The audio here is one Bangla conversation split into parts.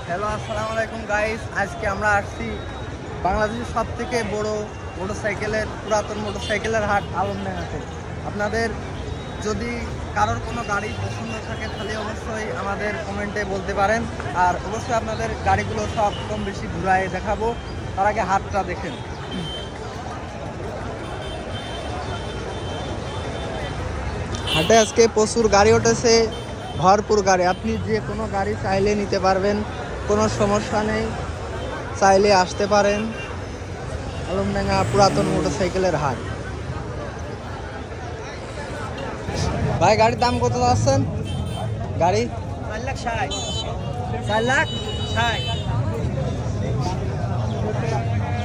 হ্যালো, আসসালামু আলাইকুম গাইস। আজকে আমরা আসছি বাংলাদেশের সব থেকে বড় পুরাতন মোটরসাইকেলের হাট আলমডাঙ্গাতে। আপনাদের যদি কারোর কোনো গাড়ি পছন্দ থাকে তাহলে অবশ্যই আমাদের কমেন্টে বলতে পারেন। আর অবশ্যই আপনাদের গাড়িগুলো সব কম বেশি ঘুরায় দেখাবো। তার আগে হাটটা দেখেন। হাটে আজকে প্রচুর গাড়ি উঠেছে, ভরপুর গাড়ি। আপনি যে কোনো গাড়ি চাইলে নিতে পারবেন, কোনো সমস্যা নেই, চাইলে আসতে পারেন। আলমডাঙ্গা পুরাতন মোটরসাইকেলের হাট। ভাই, গাড়ির দাম কত যাচ্ছেন? গাড়ি 4,60,000।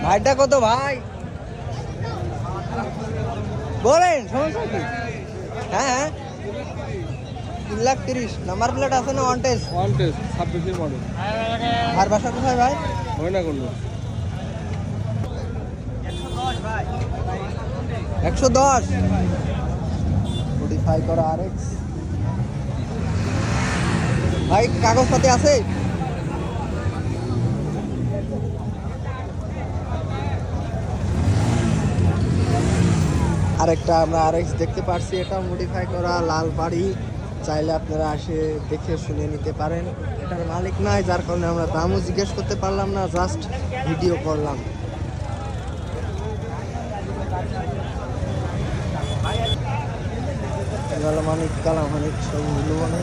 ভাইটা কত ভাই বলেন, সমস্যা কি? হ্যাঁ, 3,30,000। নাম্বার প্লেট আছে না? One test 26 model. আর বাসা কোথায় ভাই? ময়না করলো 110 মডিফাই করা RX। ভাই, কাগজপাতি আছে? আরেকটা আমরা RX দেখতে পারছি, এটা মডিফাই করা লাল বাড়ি। চাইলে আপনারা আসে দেখে শুনে নিতে পারেন। এটার মালিক নাই, যার কারণে আমরা দামও জিজ্ঞেস করতে পারলাম না, জাস্ট ভিডিও করলাম। মানিক কালামানিক সব মিলু মানে